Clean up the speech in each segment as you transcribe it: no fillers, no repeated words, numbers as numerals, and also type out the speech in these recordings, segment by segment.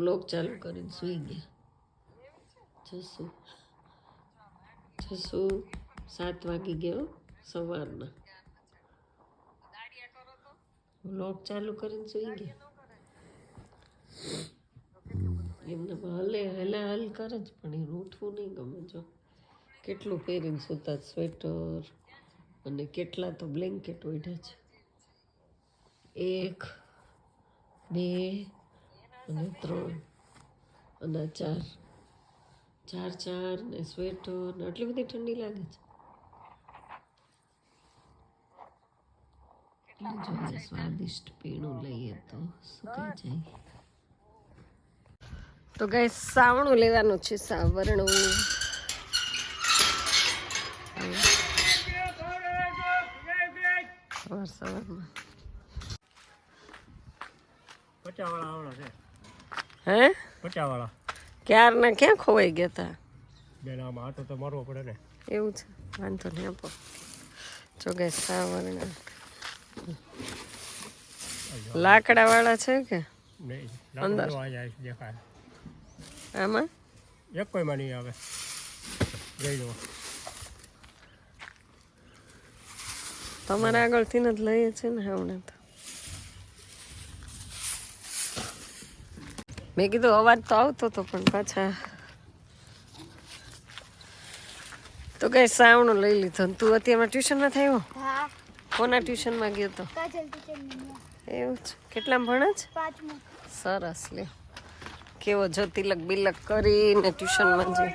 Blog ચાલુ કરીને સૂઈ ગયા. જસુ 7 વાગી ગયો સવારના. બ્લોગ ચાલુ કરીને સૂઈ ગયા. એમને હલે હલ કરે જ પણ એ ઉઠવું નહીં ગમે. જો કેટલું પહેરીને સૂતા સ્વેટર અને કેટલા તો બ્લેન્કેટ ઓઢ્યા છે. 1 2 અને 3 અને 4 ને સ્વેટર ને આટલી બધી ઠંડી લાગે છે. જોઈએ સ્વાદિષ્ટ પીણું લઈએ તો સુકાઈ જાય. તો ગાઈસ સાવણું લેવાનું છે. સાવરણું સવારમાં હે 50 વાળા ક્યારના ક્યાં ખોવાઈ ગયા હતા. બેન આમ આટો તો મારવો પડે ને. એવું છે, વાંધો નહીં આપો. જો ગાઈસ સાવરણા લાકડા વાળા છે કે અંદર દેખાય આમાં એક કોઈ માં નહીં આવે. જઈ લો તમારા આગળથી જ લઈએ છે ને હમણાં તો. મેં કીધું અવાજ તો આવતો હતો પણ પાછા તો કઈ સાવણું લઈ લીધો. તું અત્યારમાં ટ્યુશનમાં થયો? કોના ટ્યુશનમાં ગયો તો? એવું છે. કેટલામાં ભણે છે? 5મું. સરસ. લે કેવો જો તિલક બિલક કરીને ટ્યુશનમાં જઈ.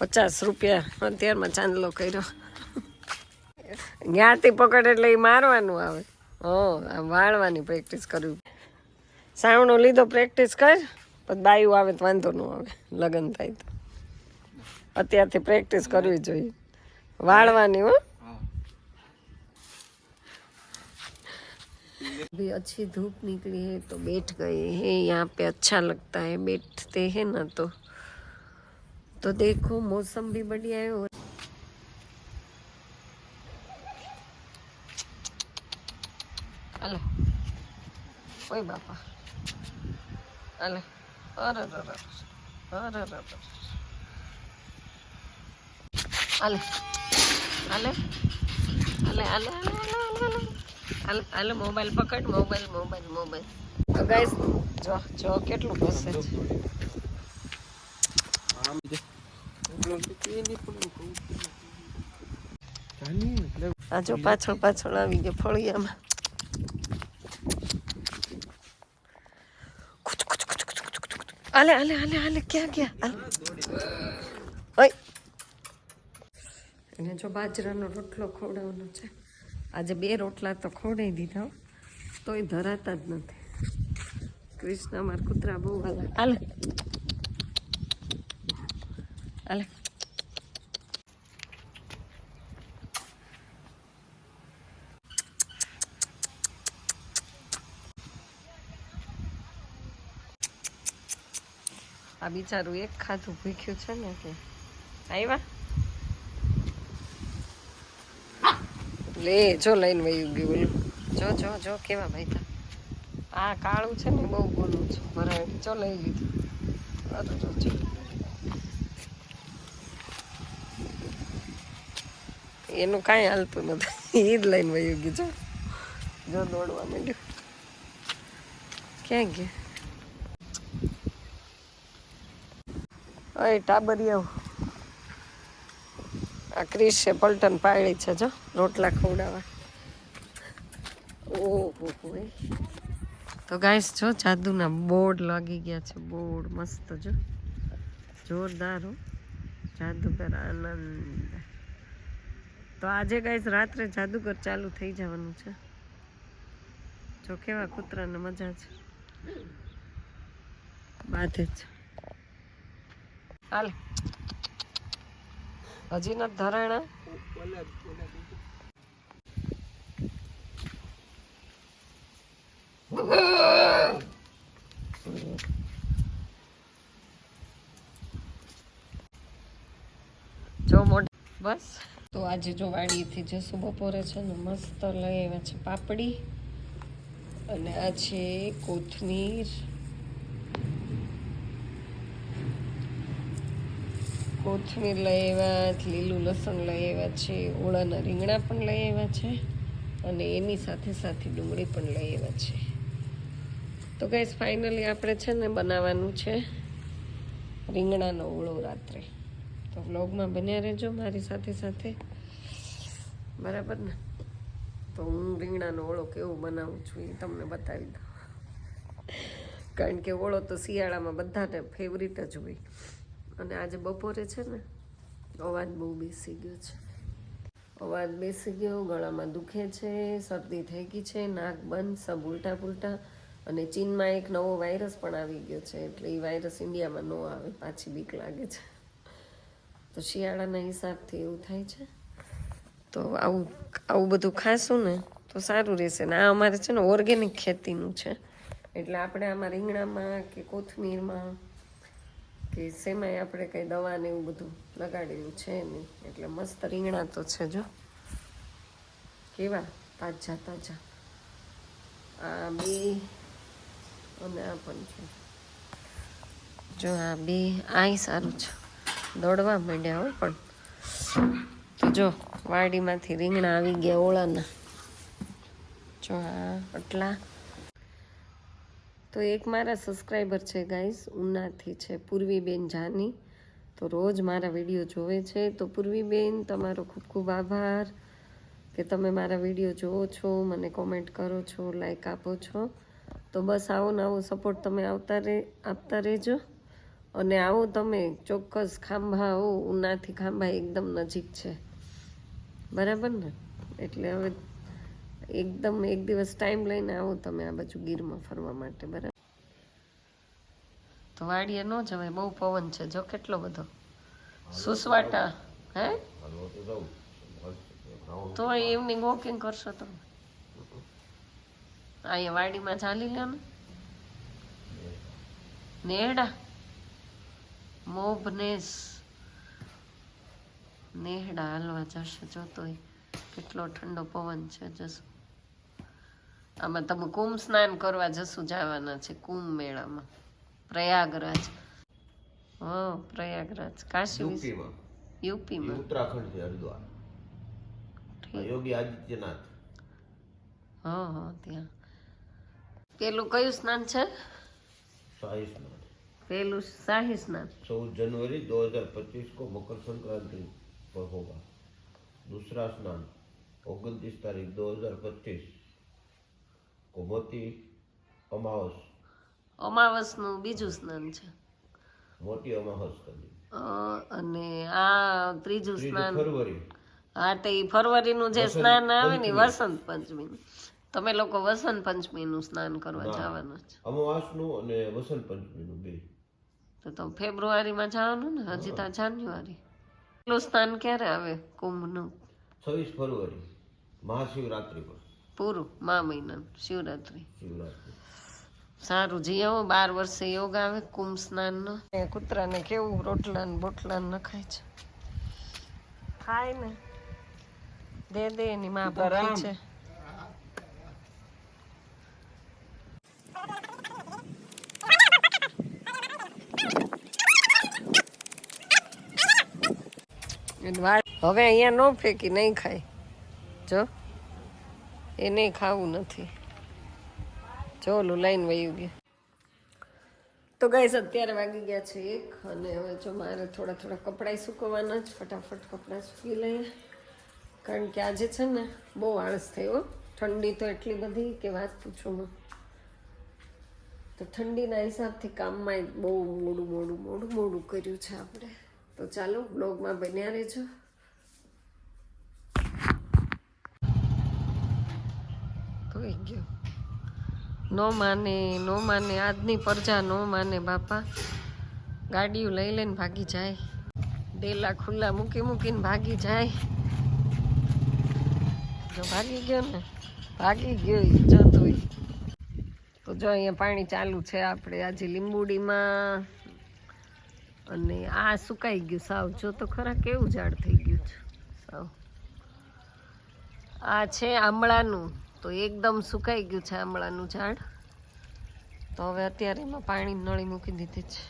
50 રૂપિયા અત્યારમાં ચાંદલો કર્યો. જ્ઞાતિ પકડ એટલે એ મારવાનું આવે. વાળવાની પ્રેક્ટિસ કરવી. સાવણો લીધો પ્રેક્ટિસ કર પછી બાયું આવે તો વાંધો ન આવે. લગ્ન થાય તો અત્યારથી પ્રેક્ટિસ કરવી જોઈએ. વાળવાની હો. भी अच्छी धूप निकली है तो बैठ गए हैं यहाँ पे. अच्छा लगता है बैठते हैं ना तो देखो मौसम भी बढ़िया है. और हेलो ओए बापा अले अरे अरे अरे अले अले अले अले अले अले मोबाइल पकड़. मोबाइल तो गाइस जो કેટલું બસે છે. આ જો પાછળ આવી ગયો ફળિયામાં. અલે ક્યાં ગયા? ઓય એને જો બાજરાનો રોટલો ખવડાવવાનો છે. આજે 2 રોટલા તો ખવડાવી દીધા તોય ધરાતા જ નથી. કૃષ્ણ માર કૂતરા બહુ વાલા. આલે આ બિચારું એક ખાધું ભૂખ્યું છે ને કે આવ્યા. લે જો લઈને વયું ગયું. જો કેવા ભાઈ તા. આ કાળું છે ને બહુ બોલું છે. બરાબર જો લઈ લીધું. એનું કાંઈ હાલતું નથી. એ જ લઈને વયું ગયું. જો દોડવા માંડ્યું. ક્યાં ગયા? ઓય ટાબરિયા. આ ક્રિશ છે પલટન પાડી છે. જો રોટલા ખવડાવવા. ઓહો તો ગાઈસ જો જાદુના બોર્ડ લાગી ગયા છે. બોર્ડ મસ્ત જો જોરદાર હો. જાદુગર આનંદ. તો આજે ગાઈસ રાત્રે જાદુગર ચાલુ થઈ જવાનું છે. જો કેવા કૂતરાને મજા છે. બાધે છે. હાલ હજી નથી ધરાણા. જો મોઢ બસ. તો આજે જો વાડીથી જશું બપોરે છે ને મસ્ત લઈ આવ્યા છે પાપડી અને આ છે કોથમીર, કોથમીર લઈ આવ્યા, લીલું લસણ લઈ આવ્યા છે, ઓળાના રીંગણા પણ લઈ આવ્યા છે અને એની સાથે સાથે ડુંગળી પણ લઈ આવ્યા છે. તો ગાઈસ ફાઇનલી આપણે છે ને બનાવવાનું છે રીંગણાનો ઓળો રાત્રે. તો વ્લોગમાં બન્યા રહેજો મારી સાથે સાથે, બરાબર ને? તો હું રીંગણાનો ઓળો કેવો બનાવું છું એ તમને બતાવી દઉં, કારણ કે ઓળો તો શિયાળામાં બધાને ફેવરિટ જ હોય. અને આજે બપોરે છે ને અવાજ બહુ બેસી ગયો છે, અવાજ બેસી ગયો, ગળામાં દુખે છે, શરદી થઈ ગઈ છે, નાક બંધ, સબ ઉલટા પુલટા. અને ચીનમાં એક નવો વાયરસ પણ આવી ગયો છે, એટલે એ વાયરસ ઇન્ડિયામાં ન આવે, પાછી બીક લાગે છે. તો શિયાળાના હિસાબથી એવું થાય છે. તો આવું બધું ખાશું ને તો સારું રહેશે. ને આ અમારે છે ને ઓર્ગેનિક ખેતીનું છે, એટલે આપણે આમાં રીંગણામાં કે કોથમીરમાં કે શેમાંય આપણે કંઈ દવા ને એવું બધું લગાડેલું છે નહીં, એટલે મસ્ત રીંગણા તો છે જો, કેવા તાજા તાજા. આ બે અને આ પણ છે જો, આ બે આય સારું છે, દોડવા માંડ્યા હો. પણ તો જો વાડીમાંથી રીંગણા આવી ગયા ઓળાના, જો આ આટલા. તો એક મારા સબસ્ક્રાઈબર છે ગાઈસ, ઉનાથી છે, પૂર્વીબેન જાની. તો રોજ મારા વિડીયો જોવે છે. તો પૂર્વીબેન તમારો ખૂબ ખૂબ આભાર કે તમે મારા વિડીયો જોવો છો, મને કોમેન્ટ કરો છો, લાઈક આપો છો. તો બસ આવો ને આવો સપોર્ટ તમે આપતા રહેજો. અને આવો તમે ચોક્કસ ખાંભા, આવો ઉનાથી ખાંભા એકદમ નજીક છે, બરાબર ને? એટલે હવે એકદમ એક દિવસ ટાઈમ લઈને આવો તમે આ બાજુ ગીરમાં ફરવા માટે, બરાબર? તો વાડીએ ન જવાય, બહુ પવન છે જો, કેટલો બધો સુસવાટા. હે તો ઇવનિંગ વોકિંગ કરશો તમે અહીંયા વાડીમાં ચાલી લે ને. નેહડા મોભનેસ નેહડા હાલવા જશે, જોતોય કેટલો ઠંડો પવન છે. જશું આમાં તમે કુંભ સ્નાન કરવા જશું, જવાના છે કુંભ મેળામાં, પ્રયાગરાજ. હા પ્રયાગરાજ, કાશી યુપીમાં, ઉત્તરાખંડ થી હરિદ્વાર, યોગી આદિત્યનાથ. હા હા ત્યાં. પેલું કયું સ્નાન છે? शाही स्नान। पेलू शाही स्नान 14 जनवरी 2025 को मकर संक्रांति पर होगा। दूसरा स्नान 29 तारीख 2025 को मोती अमावस। અમાવસ નું બીજું સ્નાન છે, મોટી અમાવસ કરી. અને આ ત્રીજું સ્નાન ફરવરી. હા તો એ ફરવરી નું જે સ્નાન આવે ને વસંત પંચમી. તમે લોકો વસંત પંચમી નું સ્નાન કરવા જવાના છે? અમાવાસ નું અને વસંત પંચમી નું બે. તો તમે ફેબ્રુઆરીમાં જવાનું ને, હજી તો જાન્યુઆરી. પેલું સ્નાન ક્યારે આવે કુંભ નું? 26 ફરવરી મહાશિવરાત્રી પર. પૂરું મા મહિના શિવરાત્રી. શિવરાત્રી સારું જી આવો, 12 વર્ષે યોગ આવે કુંભ સ્નાન નો. કૂતરાને કેવું રોટલા ને બોટલા નખાય છે, ખાય ને દે એની માં ભૂખી છે. હવે અહીંયા ન ફેંકી, નહીં ખાય જો, એને ખાવું નથી જો, ઓલું લઈને વયું ગયું. તો ગાઈસ અત્યારે વાગી ગયા છે 1 અને હવે જો મારે થોડા કપડાં સુકવવાના જ, ફટાફટ કપડાં સૂકી લઈએ, કારણ કે આજે છે ને બહુ આળસ થયો. ઠંડી તો એટલી બધી કે વાત પૂછો માં. તો ઠંડીના હિસાબથી કામમાં બહુ મોડું કર્યું છે આપણે. તો ચાલો બ્લોગમાં બન્યા રહેજો. ધોઈ ગયો, નો માને આજની પ્રજા નો માને બાપા. ગાડીઓ લઈ લઈને ભાગી જાય, ડેલા ખુલ્લા મૂકીને ભાગી જાય. જો ભાગી ગયો ને, ભાગી ગયો જો તોય. તો જો અહીંયા પાણી ચાલુ છે આપણે આજે લીંબુડીમાં, અને આ સુકાઈ ગયું સાવ. જો તો ખરા કેવું ઝાડ થઈ ગયું છે સાવ. આ છે આંબળાનું, તો તો એકદમ સુકાઈ ગયું છે આંબળાનું ઝાડ. તો હવે અત્યારે એમાં પાણી નળી મૂકી દીધી છે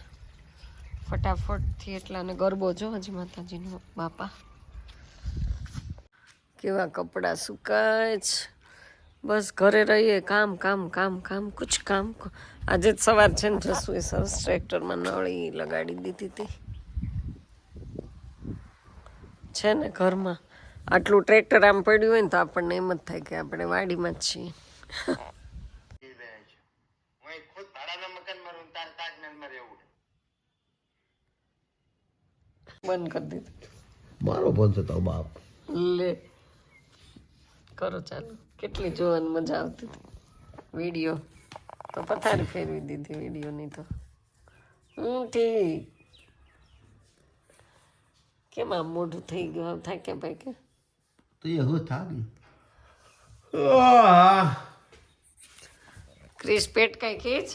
ફટાફટથી. એટલાને ગરબો જો હજી માતાજીનો બાપા. કેવા કપડાં સુકાય છે. બસ ઘરે રહીએ, કામ કામ કામ કામ કુછ કામ. આજે જ સવાર છે ને રસોઈ સરસ ટ્રેક્ટરમાં નળી લગાડી દીધી હતી. છે ને ઘરમાં આટલું ટ્રેક્ટર આમ પડ્યું હોય ને તો આપણને એમ જ થાય કે આપણે વાડીમાં જ છીએ. બંધ કરી દીધું. મારો ફોન છે તો બાપ. લે કરો ચાલો. કેટલી જોવાની મજા આવતી હતી વિડીયો. તો પથારી ફેરવી દીધી વિડીયોની તો. ઠીક. કેમ આમ મોઢું થઈ ગયું? થાય કે ભાઈ કે તો એ હું થાકી. ક્રિસ પેટ કઈ ખીચ